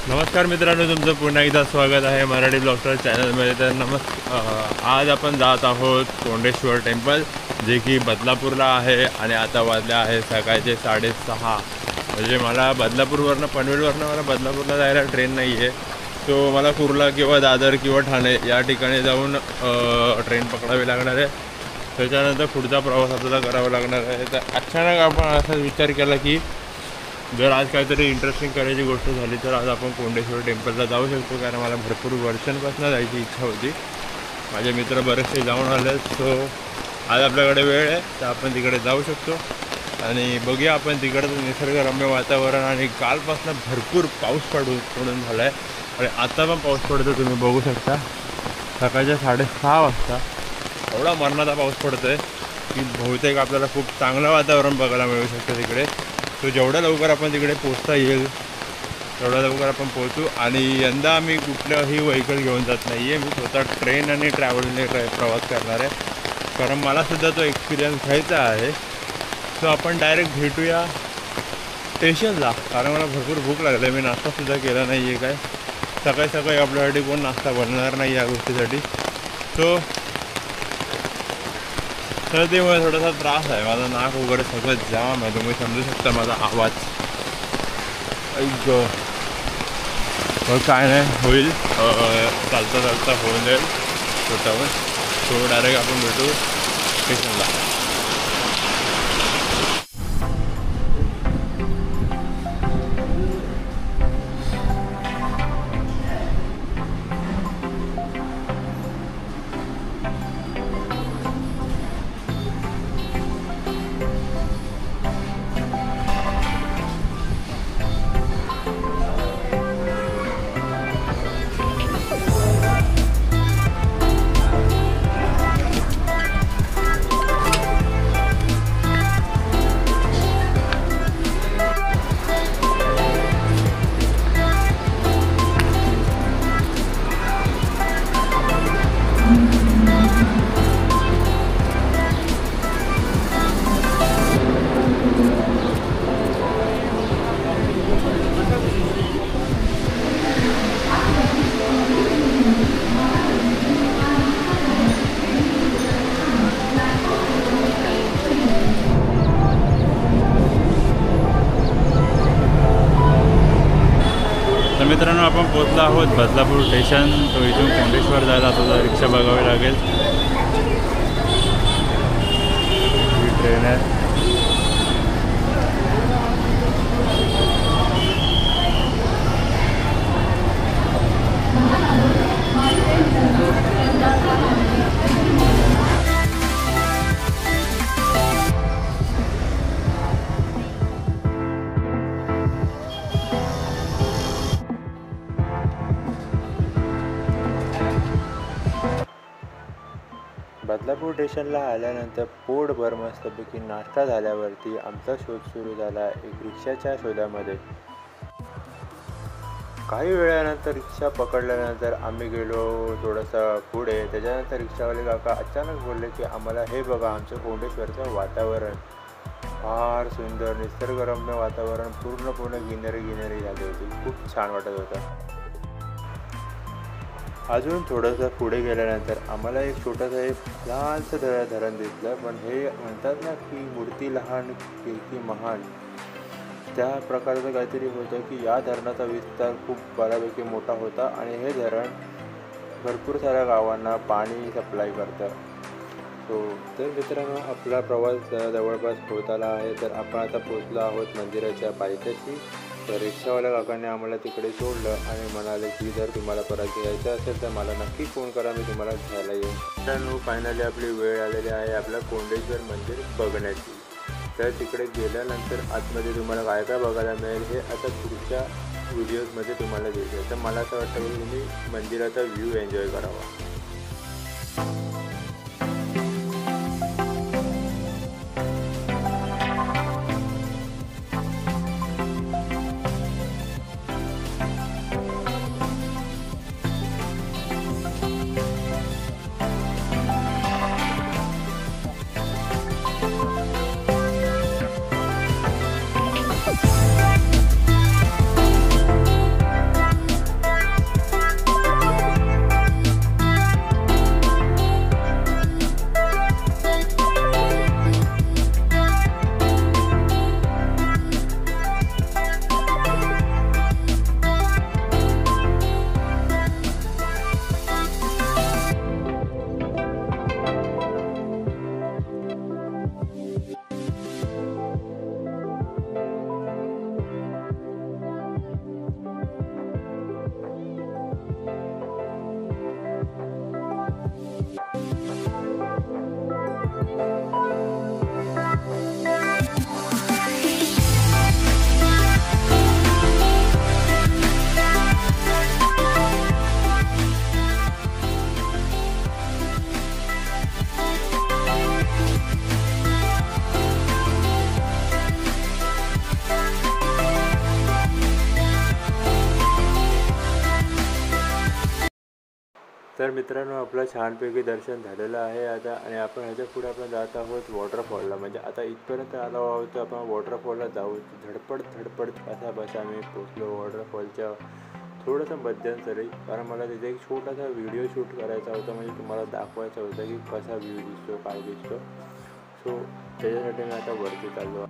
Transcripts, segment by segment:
नमस्कार मित्रांनो, तुमचं पुन्हा एकदा स्वागत आहे मराठी ब्लॉगस्टर चॅनलमध्ये. तर आज आपण जात आहोत कोंडेश्वर टेम्पल, जे की बदलापूरला आहे. आणि आता वाजले आहे सकाळचे 6:30. म्हणजे मला बदलापूरवरनं पनवेलवरनं मला बदलापूरला जायला ट्रेन नाही आहे. तो मला कुर्ला किंवा दादर किंवा ठाणे या ठिकाणी जाऊन ट्रेन पकडावी लागणार आहे. त्याच्यानंतर पुढचा प्रवास आपल्याला करावा लागणार आहे. तर अचानक आपण असा विचार केला की जर आज काहीतरी इंटरेस्टिंग करायची गोष्ट झाली तर आज आपण कोंडेश्वर टेम्पलला जाऊ शकतो. कारण मला भरपूर वर्षांपासून जायची इच्छा होती. माझे मित्र बरेचसे जाऊन आले. सो आज आपल्याकडे वेळ आहे तर आपण तिकडे जाऊ शकतो. आणि बघूया आपण तिकडचं निसर्गरम्य वातावरण. आणि कालपासून भरपूर पाऊस पडून झाला आहे. आणि आता पण पाऊस पडतो, तुम्ही बघू शकता. सकाळच्या 6:30 वाजता एवढा मरणाचा पाऊस पडतो आहे की बहुतेक आपल्याला खूप चांगलं वातावरण बघायला मिळू शकतं तिकडे. तो जेवढ्या लवकर आपण तिकडे पोचता येईल तेवढ्या लवकर आपण पोहोचू. आणि यंदा आम्ही कुठलंही व्हेकल घेऊन जात नाही आहे. मी स्वतः ट्रेन आणि ट्रॅव्हलने प्रवास करणार आहे, कारण मलासुद्धा तो एक्सपिरियन्स घ्यायचा आहे. सो आपण डायरेक्ट भेटूया स्टेशनला, कारण मला भरपूर भूक लागली आहे. मी नाश्तासुद्धा केला नाही आहे. काय सकाळी सकाळी आपल्यासाठी कोण नाश्ता बनणार नाही या गोष्टीसाठी. सो तर ते मला थोडासा त्रास आहे. माझं नाक वगैरे सगळं जाम आहे. तुम्ही समजू शकता माझा आवाज. ऐक काय नाही, होईल. चालता चालता होऊन जाईल स्वतःवर. सो डायरेक्ट आपण भेटू स्टेशनला. मित्रांनो, आपण पोचलो आहोत बदलापूर स्टेशन. तो इथून कोंडेश्वर जायला आपल्याला रिक्षा बघावी लागेल. ही ट्रेन आहे. बदलापूर स्टेशनला आल्यानंतर पोटभर मस्तपैकी नाश्ता झाल्यावरती आमचा शोध सुरू झाला एक रिक्षाच्या शोधामध्ये. काही वेळानंतर रिक्षा पकडल्यानंतर आम्ही गेलो थोडंसं पुढे. त्याच्यानंतर रिक्षावाले काका अचानक बोलले की आम्हाला हे बघा, आमचं कोंडेश्वरचं वातावरण फार सुंदर, निसर्गरम्य वातावरण, पूर्ण ग्रीनरी झाली होती. खूप छान वाटत होतं. अजून थोडंसं पुढे गेल्यानंतर आम्हाला एक छोटंसं लहानसं धरण दिसलं. पण हे म्हणतात ना की मूर्ती लहान कीर्ती महान, त्या प्रकारचं काहीतरी होतं की या धरणाचा विस्तार खूप बऱ्यापैकी मोठा होता. आणि हे धरण भरपूर साऱ्या गावांना पाणी सप्लाय करतं. तर मित्रांनो, आपला प्रवास जवळपास होत आला आहे. तर आपण आता पोचलो आहोत मंदिराच्या पायथ्याशी. तर रिक्षावाल्या काकांनी आम्हाला तिकडे सोडलं आणि म्हणाले की जर तुम्हाला परत यायचं असेल तर मला नक्की फोन करा, मी तुम्हाला घ्यायला येईन. मित्रांनो, फायनली आपली वेळ आलेली आहे आपलं कोंडेश्वर मंदिर बघण्याची. तर तिकडे गेल्यानंतर आतमध्ये तुम्हाला काय काय बघायला मिळेल हे आता पुढच्या व्हिडिओजमध्ये तुम्हाला दिसेल. तर मला असं वाटतं की तुम्ही मंदिराचा व्ह्यू एन्जॉय करावा. तर मित्रांनो आपलं छानपैकी दर्शन झालेलं आहे आता आणि आपण ह्याच्या पुढे आपण जात आहोत वॉटरफॉलला. म्हणजे आता इथपर्यंत आलो आहोत तर आपण वॉटरफॉलला जाऊ. धडपड असा बस आम्ही पोचलो वॉटरफॉलच्या थोडंसं मध्यंतरी, कारण मला तिथे एक छोटासा व्हिडिओ शूट करायचा होता. म्हणजे तुम्हाला दाखवायचं होतं की कसा व्ह्यू दिसतो काय दिसतो. सो त्याच्यासाठी मी आता वरती चाललो.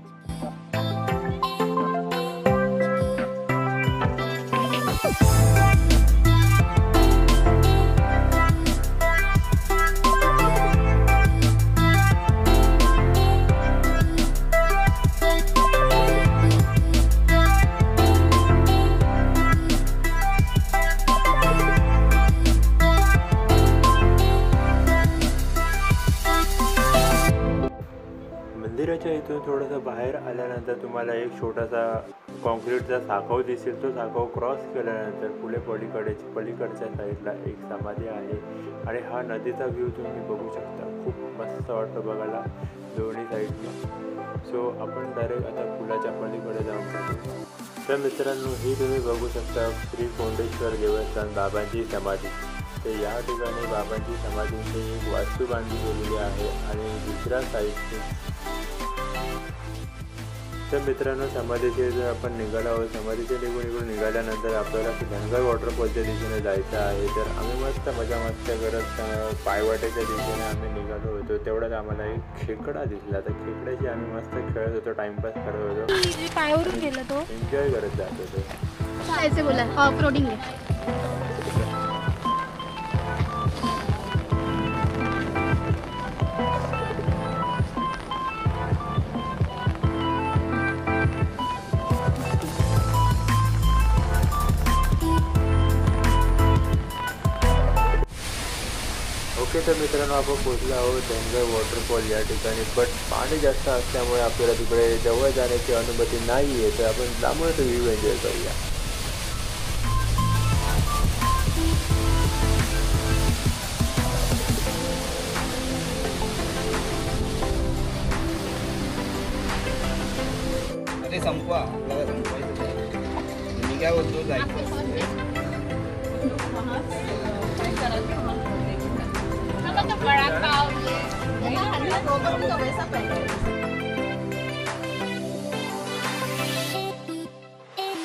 मंदिराच्या इथून थोडंसं बाहेर आल्यानंतर तुम्हाला एक छोटासा कॉन्क्रीटचा साखव दिसेल. तो साखव क्रॉस केल्यानंतर पुढे पलीकडच्या साईडला एक समाधी आहे आणि हा नदीचा व्ह्यू तुम्ही बघू शकता. खूप मस्त वाटतं बघायला दोन्ही साईडनी. सो आपण डायरेक्ट आता पुलाच्या पलीकडे जाऊन बघू. तर मित्रांनो ही तुम्ही बघू शकता श्री कोंडेश्वर देवस्थान बाबांची समाधी. तर या ठिकाणी बाबांची समाधींची एक वास्तू बांधली गेलेली आहे आणि दुसऱ्या साईडची. तर मित्रांनो समाधीचे जर आपण निघालो आहोत, समाधीचे निघून निघाल्यानंतर आपल्याला धनगर वॉटरफॉलच्या दिशेने जायचं आहे. तर आम्ही मस्त मजा करत पायवाटेच्या दिशेने आम्ही निघालो होतो. तेवढ्यात आम्हाला एक खेकडा दिसला. तर खेकड्याची आम्ही मस्त खेळत होतो, टाइमपास करत होतो, पायावरून गेलो तो एन्जॉय करत जात होतो. जायचं बोला ऑफरोडिंग ओके. तर मित्रांनो आपण पोचलो आहोत धनगर वॉटरफॉल या ठिकाणी. बट पाणी जास्त असल्यामुळे आपल्याला तिकडे जवळ जाण्याची अनुमती नाही आहे. तर आपण लांबूनच व्ह्यू एन्जॉय करूया. अरे संपवा आपल्याला संपवायचं. मी काय बोलतो जायचं बड़ा पाव